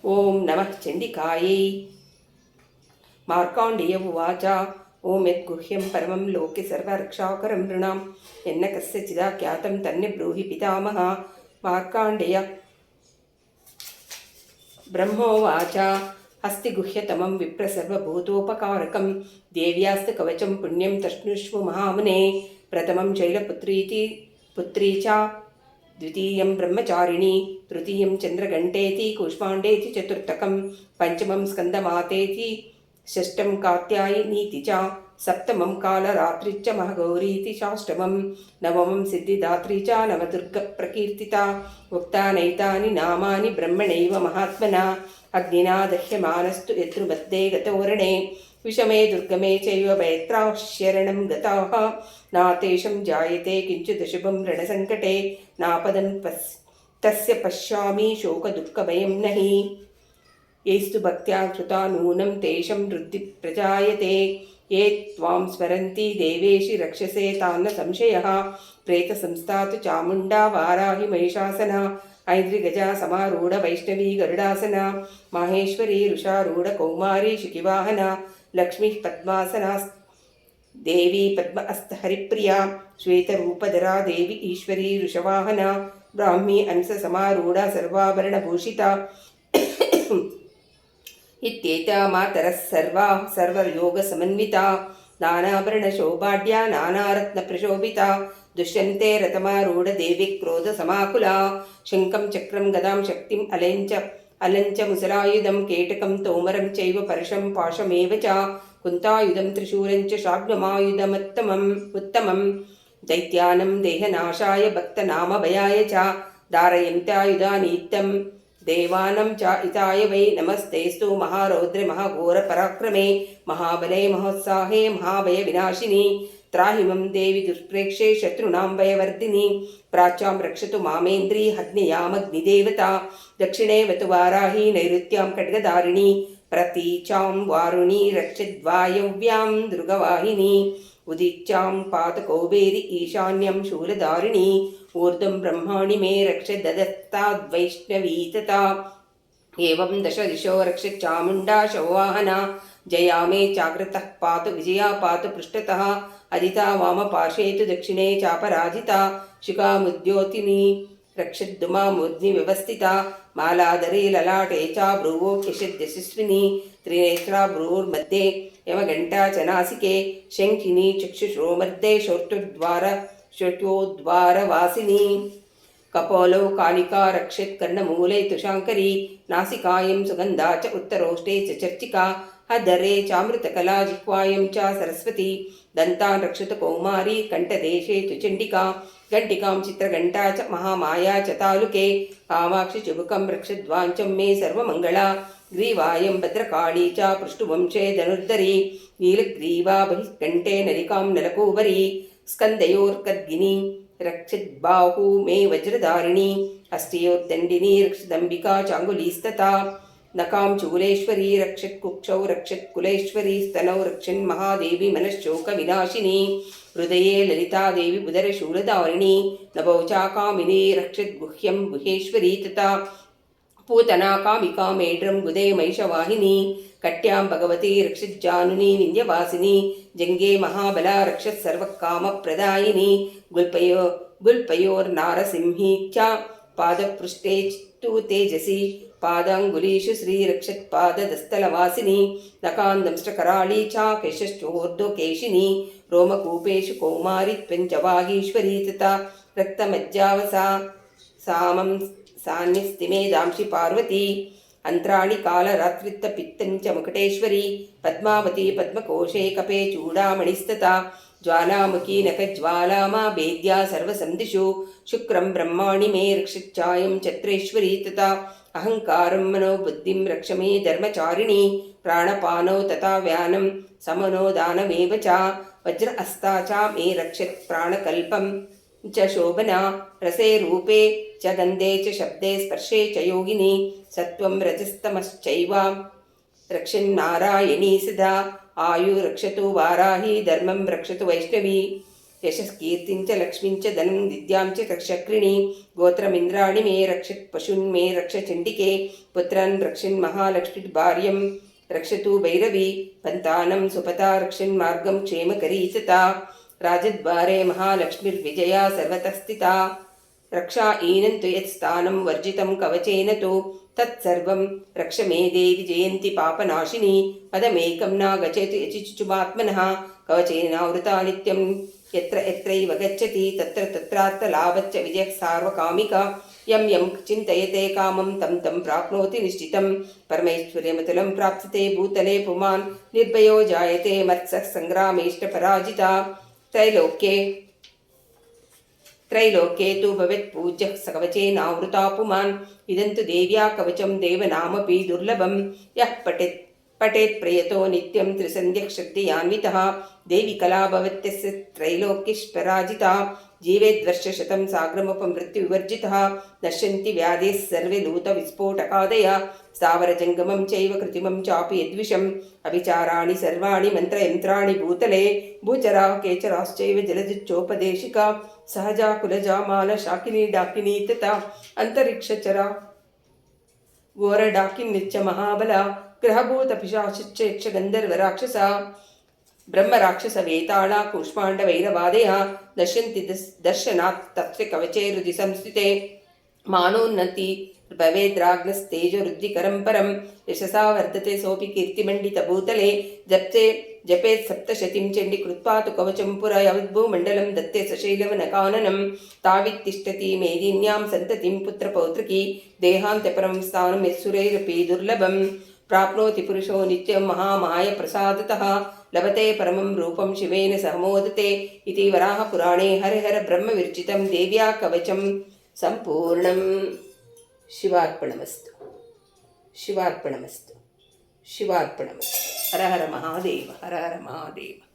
ಓಂ ನಮಃ ಚಂಡಿಕಾಯೈ. ಮಾರ್ಕಾಂಡೇಯ ಉವಾಚ. ಓಂ ಯದ್ಗುಹ್ಯಂ ಪರಮಂ ಲೋಕೆ ಸರ್ವರಕ್ಷಾಕರಂ ನೃಣಾಂ ಯನ್ನ ಕಸ್ಯಚಿದಾಖ್ಯಾತಂ ತನ್ಯ ಬ್ರೂಹಿ ಪಿತಾಮಹ. ಮಾರ್ಕಾಂಡೇಯ ಬ್ರಹ್ಮೋವಾಚ. ಅಸ್ತಿ ಗುಹ್ಯತಮಂ ವಿಪ್ರ ಸರ್ವಭೂತೋಪಕಾರಕಂ ದೇವ್ಯಾಸ್ತು ಕವಚಂ ಪುಣ್ಯಂ ತಷ್ಣುಷ್ವ ಮಹಾಮುನೆ. ಪ್ರಥಮಂ ಶೈಲಪುತ್ರೀ ಚ ದ್ವಿತೀಯಂ ಬ್ರಹ್ಮಚಾರಿಣಿ ತೃತೀಯಂ ಚಂದ್ರಘಂಟೇತಿ ಕೂಷ್ಮಾಂಡೇತಿ ಚತುರ್ಥಕಂ ಪಂಚಮಂ ಸ್ಕಂದಮಾತೇತಿ ಷಷ್ಠಂ ಕಾತ್ಯಾಯಿನೀತಿ ಚ ಸಪ್ತಮಂ ಕಾಲರಾತ್ರಿಚ್ಚ ಮಹಗೌರೀತಿ ಷಾಷ್ಟಮಂ ನವಮಂ ಸಿದ್ಧಿದಾತ್ರಿ ಚ ನವದುರ್ಗಪ್ರಕೀರ್ತಿತಾ. ಉಕ್ತಾನೈತಾನಿ ನಾಮಾನಿ ಬ್ರಹ್ಮಣೈವ ಮಹಾತ್ಮನಾ ಅಗ್ನಿನಾ ದಹ್ಯಮಾನಸ್ತು ಯತೃಮಧ್ಯೆ ಗತೋರಣೆ. ವಿಷಮೇ ದುರ್ಗಮೇ ಚೈವ ಭಯತ್ರಾಶರಣಂ ಗತಾಃ ನಾತೇಷಂ ಜಾಯತೆ ಕಿಂಚಿದಶುಭಂ ರಣಸಂಕಟೆ ನಾಪದಂ ತಸ್ಯ ಪಶ್ಯಾಮಿ ಶೋಕದುಃಖಭಯಂ ನಹಿ. ಯೈಸ್ತು ಭಕ್ತ್ಯಾ ಕೃತಾ ನೂನಂ ತೇಷಂ ವೃದ್ಧಿ ಪ್ರಜಾಯತೆ. ಯೇ ತ್ವಾಂ ಸ್ಮರಂತಿ ದೇವೇಶಿ ರಕ್ಷಸೆ ತಾನ್ನ ಸಂಶಯಃ. ಪ್ರೇತಸಂಸ್ಥಾತು ಚಾಮುಂಡಾ ವಾರಾಹಿ ಮಹಿಷಾಸನ ಐದ್ರಿಗಜ ಸಮಾರೂಢ ವೈಷ್ಣವಿ ಗರುಡಾಸನ ಮಾಹೇಶ್ವರಿ ಋಷಾರೂಢ ಕೌಮಾರಿ ಶಿಖಿವಾಹನ ಲಕ್ಷ್ಮೀ ಪದ್ಮಾಸನಾ ದೇವಿ ಪದ್ಮ ಹಸ್ತ ಹರಿಪ್ರಿಯಾ ಶ್ವೇತರೂಪಧರಾ ದೇವಿ ಈಶ್ವರಿ ಋಷವಾಹನ ಬ್ರಾಹ್ಮಿ ಅಂಸ ಸಮಾರೂಢ ಸರ್ವಾಭರಣಭೂಷಿತ ಇತ್ಯೇತಾ ಮಾತರಃ ಸರ್ವಯೋಗ ಸಮನ್ವಿತಾ ನಾನಾಭರಣ ಶೋಭಾಢ್ಯ ನಾನಾರತ್ನ ಪ್ರಶೋಭಿತ ದುಷ್ಯಂತೆ ರಥಮಾರೂಢ ದೇವಿ ಕ್ರೋಧ ಸಮಾಕುಲಾ. ಶಂಖಂ ಚಕ್ರಂ ಗದಾಂ ಶಕ್ತಿಂ ಅಲಂಚ ಮುಸಲಾಯುಧಂ ಕೇಟಕಂ ತೋಮರಂ ಚೈವ ಪರಶಂ ಪಾಶಮೇವ ಚ ಕುಂತಾಯುಧಂ ತ್ರಿಶೂಲಂಚ ಶಾಗ್ನಮಾಯುಧಮುತ್ತಮಂ ದೈತ್ಯಾನಂ ದೇಹನಾಶಾಯ ಭಕ್ತನಾಮಭಯಾಯ ಚ ಧಾರಯಂತ್ಯಾಯುಧಾನೀತ್ಯಂ ದೇವಾನಂ ಚ ಇತಾಯ ವೈ ನಮಸ್ತೇಸ್ತು ಮಹಾರೌದ್ರೆ ಮಹಾಘೋರ ಪರಾಕ್ರಮೆ ಮಹಾಬಲೆ ಮಹೋತ್ಸಾಹೇ ಮಹಾಭಯ ವಿನಾಶಿನಿ. ತ್ರಾಹಿಮಂ ದೇವಿ ದುಷ್ಪ್ರೇಕ್ಷೆ ಶತ್ರುಣಾಂ ಭಯವರ್ಧಿನಿ. ಪ್ರಾಚ್ಯಾಂ ರಕ್ಷತು ಮಾಮೇಂದ್ರಿ ಅಗ್ನಿಯಾಮಗ್ನಿದೇವತಾ. ದಕ್ಷಿಣೇ ವತು ವಾರಾಹಿ ನೈಋತ್ಯಾಂ ಖಡ್ಗಧಾರಿಣಿ ಪ್ರತೀಚಾಂ ವಾರುಣಿ ರಕ್ಷದ್ವಾಯವ್ಯಾಂ ದೃಗವಾಹಿನಿ. ಉದಿಚ್ಯಾಂ ಪಾತಕೌಬೇರಿ ಈಶಾನ್ಯಂ ಶೂಲಧಾರಿಣಿ. ಊರ್ಧ್ವಂ ಬ್ರಹ್ಮಾಣಿ ಮೇ ರಕ್ಷ ದದತ್ತಾದ್ವೈಷ್ಣವೀ ತಥಾ. ಏವಂ ದಶ ದಿಶೋ ರಕ್ಷ ಚಾಮುಂಡಾ ಶವವಾಹನ. ಜಯಾ ಮೇ ಚಾಗ್ರತಃ ಪಾತು ವಿಜಯಾ ಪಾತು ಪೃಷ್ಠತಃ. ಅದಿತಾ ವಾಮ ಪಾರ್ಶ್ವೇತು ದಕ್ಷಿಣೇ ಚಾಪರಾಜಿತಾ. ಶುಕಾಮುದ್ಯೋತಿನಿ ರಕ್ಷದ್ದುಮಾ ಮೂರ್ಧ್ನಿ ವ್ಯವಸ್ಥಿತಾ. ಮಾಲಾಧರೆ ಲಲಾಟೆ ಚ ಭ್ರುವೋ ಯಶಸ್ವಿನಿ. ತ್ರಿನೇತ್ರಾ ಭ್ರೂರ್ಮಧ್ಯೆ ಯಮಘಂಟಾ ಚ ನಾಸಿಕೆ. ಶಂಖಿನಿ ಚಕ್ಷುಶ್ರೋಮಧ್ಯೆ ಶೋಟ್ಯೋದ್ವಾರವಾಸಿನಿ. ಕಪೋಲೋ ಕಾಲಿಕಾ ರಕ್ಷತ್ ಕರ್ಣಮೂಲೆ ತುಷಾಂಕರಿ. ನಾಸಿಕಾಯಂ ಸುಗಂಧಾ ಚ ಉತ್ತರೋಷ್ಟೇ ಚ ಚರ್ಚಿಕಾ. ಅಧರೆ ಚಾಮೃತಕಲಾ ಜಿಹ್ವಾಯಂ ಚ ಸರಸ್ವತಿ. ದಂತಾನ್ ರಕ್ಷತು ಕೌಮಾರಿ ಕಂಠದೇಶೇ ತು ಚಂಡಿಕಾ. ಗಂಟಿಕಾಂ ಚಿತ್ರಘಂಟಾ ಚ ಮಹಾಮಾಯಾ ಚ ತಾಲುಕೆ. ಕಾಮಾಕ್ಷಿ ಚುಬುಕಂ ರಕ್ಷದ್ವಾಂಚಂ ಮೇ ಸರ್ವಮಂಗಳಾ. ಗ್ರೀವಾಯಂ ಭದ್ರಕಾಳಿ ಚ ಪೃಷ್ಟುವಂಶೇ ಧನುರ್ಧರಿ. ನೀಲಗ್ರೀವಾ ಬಹಿಷ್ಕಂಠೆ ನಲಿಕಾಂ ನಲಕೂಬರಿ. ಸ್ಕಂದಯೋರ್ಕದ್ಗಿನಿ ರಕ್ಷದ್ಬಾಹು ಮೇ ವಜ್ರಧಾರಿಣಿ. ಹಸ್ತಯೋರ್ದಂಡಿನಿ ರಕ್ಷದಂಬಿಕಾ ಚಾಂಗುಲೀಸ್ತತಾ. ನಕಾಂ ಚೂಲೇಶ್ವರಿ ರಕ್ಷತ್ ಕುಕ್ಷೌ ರಕ್ಷತ್ ಕುಲೇಶ್ವರಿ. ಸ್ತನೌ ರಕ್ಷನ್ ಮಹಾದೇವಿ ಮನಃಶೋಕ ವಿನಾಶಿನಿ. ಹೃದಯೇ ಲಲಿತಾ ದೇವಿ ಬುಧರ ಶೂಲಧಾರಿಣಿ. ನಭೌ ಚಾಕಾಮಿನಿ ರಕ್ಷತ್ ಗುಹ್ಯಂ ಗುಹೇಶ್ವರಿ ತಥಾ. ಪೂತನಾ ಕಾಮಿಕಾ ಮೇಢ್ರಂ ಗುದೇ ಮಹಿಷವಾಹಿನಿ. ಕಟ್ಯಾಂ ಭಗವತಿ ರಕ್ಷಜ್ಜಾನುನಿ ವಿಂಧ್ಯವಾಸಿನಿ. ಜಂಘೆ ಮಹಾಬಲ ರಕ್ಷತ್ ಸರ್ವಕಾಮಪ್ರದಾಯಿನಿ. ಗುಲ್ಪಯೋರ್ನಾರಸಿಂಹಿ ಚ ಪಾದಪೃಷ್ಠೇ ತು ತೇಜಸಿ. ಪಾದಾಂಗುಲೀಷು ಶ್ರೀ ರಕ್ಷತ್ ಪಾದದಸ್ಥಲವಾಸಿನಿ. ನಕಾಂದಂಷ್ಟಕರಾಳೀ ಚ ಕೇಶಶ್ಚೋರ್ಧ್ವಕೇಶಿನಿ. ರೋಮಕೂಪೇಶು ಕೌಮಾರಿ ತ್ವಂಚವಾಗೀಶ್ವರಿ ತಥಾ. ರಕ್ತಮಜ್ಜಾವಸಾ ಸಾಮಂ ಸಾನ್ಯಸ್ತಿಮೇದಾಂಶಿ ಪಾರ್ವತಿ. ಅಂತ್ರಾಣಿ ಕಾಲರಾತ್ರಿತ್ತ ಪಿತ್ತಂಚ ಮುಕಟೇಶ್ವರಿ. ಪದ್ಮಾವತಿ ಪದ್ಮಕೋಶೇ ಕಪೆ ಚೂಡಾಮಣಿಸ್ತತಾ. ಜ್ವಾಲಾಮುಖಿ ನಖಜ್ವಾಲಾಮಾ ಭೇದ್ಯಾ ಸರ್ವಸಂದಿಷು. ಶುಕ್ರಂ ಬ್ರಹ್ಮಾಣಿ ಮೇ ರಕ್ಷಚ್ಛಾಯಂ ಛತ್ರೇಶ್ವರಿ ತಥಾ. ಅಹಂಕಾರಂ ಮನೋಬುದ್ಧಿಂ ರಕ್ಷ ಮೇ ಧರ್ಮಚಾರಿಣಿ. ಪ್ರಾಣಪಾನೌ ತಥಾ ವ್ಯಾನಂ ಸಮನೋ ದಾನಮೇವ ಚ. ವಜ್ರ ಹಸ್ತಾ ಚ ಮೇ ರಕ್ಷತ್ ಪ್ರಾಣಕಲ್ಪಂ ಚ ಶೋಭನಾ. ರಸೇ ರೂಪೇ ಚ ಗಂಧೆ ಚ ಶಬ್ದೆ ಸ್ಪರ್ಶೇ ಚ ಯೋಗಿನಿ. ಸತ್ವಂ ರಜಸ್ತಮಶ್ಚೈವ ರಕ್ಷನ್ನಾರಾಯಣೀ ಸದಾ. ಆಯು ರಕ್ಷತು ವಾರಾಹಿ ಧರ್ಮಂ ರಕ್ಷತು ವೈಷ್ಣವಿ. यशस्कीर्तिं च लक्ष्मीं च धनं विद्यां च रक्षकृणी गोत्रमिन्द्राणि मे रक्षत् पशून् मे रक्ष चण्डिके पुत्रान् रक्षन् महालक्ष्मीर्भार्यं रक्षतु भैरवी पन्तानं सुपता रक्षन् मार्गं क्षेमकरी तथा राजद्वारे महालक्ष्मीर्विजया सर्वतः स्थिता रक्षा ईनं तु यत्स्थानं वर्जितं कवचेन तु तत्सर्वं रक्ष मे देवि जयन्ति पापनाशिनी पदमेकं न गच्छतु यचिचुमात्मनः कवचेनावृता नित्यं यत्र यत्रैव गच्छति तत्र तत्रार्थलाभश्च विजयः सार्वकामिका यं यं चिन्तयते कामं तं तं प्राप्नोति निश्चितं परमैश्वर्यमतुलं प्राप्स्यते भूतले पुमान् निर्भयो जायते मत्सः सङ्ग्रामेष्टपराजिता त्रैलोक्ये तु भवेत् पूज्यः स कवचेनावृता पुमान् इदं तु देव्या कवचं देवनामपि दुर्लभं यः पठेत् प्रयतो नित्यं त्रिसन्ध्यः श्रद्धयान्वितः देवी कला भवत्यस्य त्रैलोक्येष्पराजिता जीवेद्वर्षशतं साग्रमपमृत्युविवर्जितः नश्यन्ति व्याधेः सर्वे लूतविस्फोटकादयः स्थावरजङ्गमं चैव कृत्रिमं चापि यद्विषम् अभिचाराणि सर्वाणि मन्त्रयन्त्राणि भूतले भूचराः केचराश्चैव जलजुच्चोपदेशिका सहजा कुलजा माला शाकिनी डाकिनी तथा अन्तरिक्षचरा घोरडाकिन्निच्च महाबला ग्रहभूतपिशाचिच्च यक्षगन्धर्वराक्षसा ब्रह्मराक्षसवेताळा कूष्माण्डवैरवादयः नश्यन्ति दर्शनात् तत्र कवचे हृदि संस्थिते मानोन्नति भवेद्राग्नस्तेजोरुद्धिकरं परं यशसा वर्धते सोऽपि कीर्तिमण्डितभूतले जपेत् सप्तशतीं चण्डी कृत्वा तु कवचं पुरा यावद्भूमण्डलं दत्ते सशैलवनकाननं तावित्तिष्ठति मेदिन्यां सन्ततिं पुत्रपौत्रकी देहान्त्यपरं स्थानं यत्सुरैरपि दुर्लभं प्राप्नोति पुरुषो नित्यं महामायप्रसादतः लभते परमं रूपं शिवेन सह मोदते इति वराहपुराणे हरिहर ब्रह्मविर्चितं देव्या कवचं सम्पूर्णम् शिवार्पणमस्तु शिवार्पणमस्तु शिवार्पणमस्तु हर हर महादेव हर हर महादेव।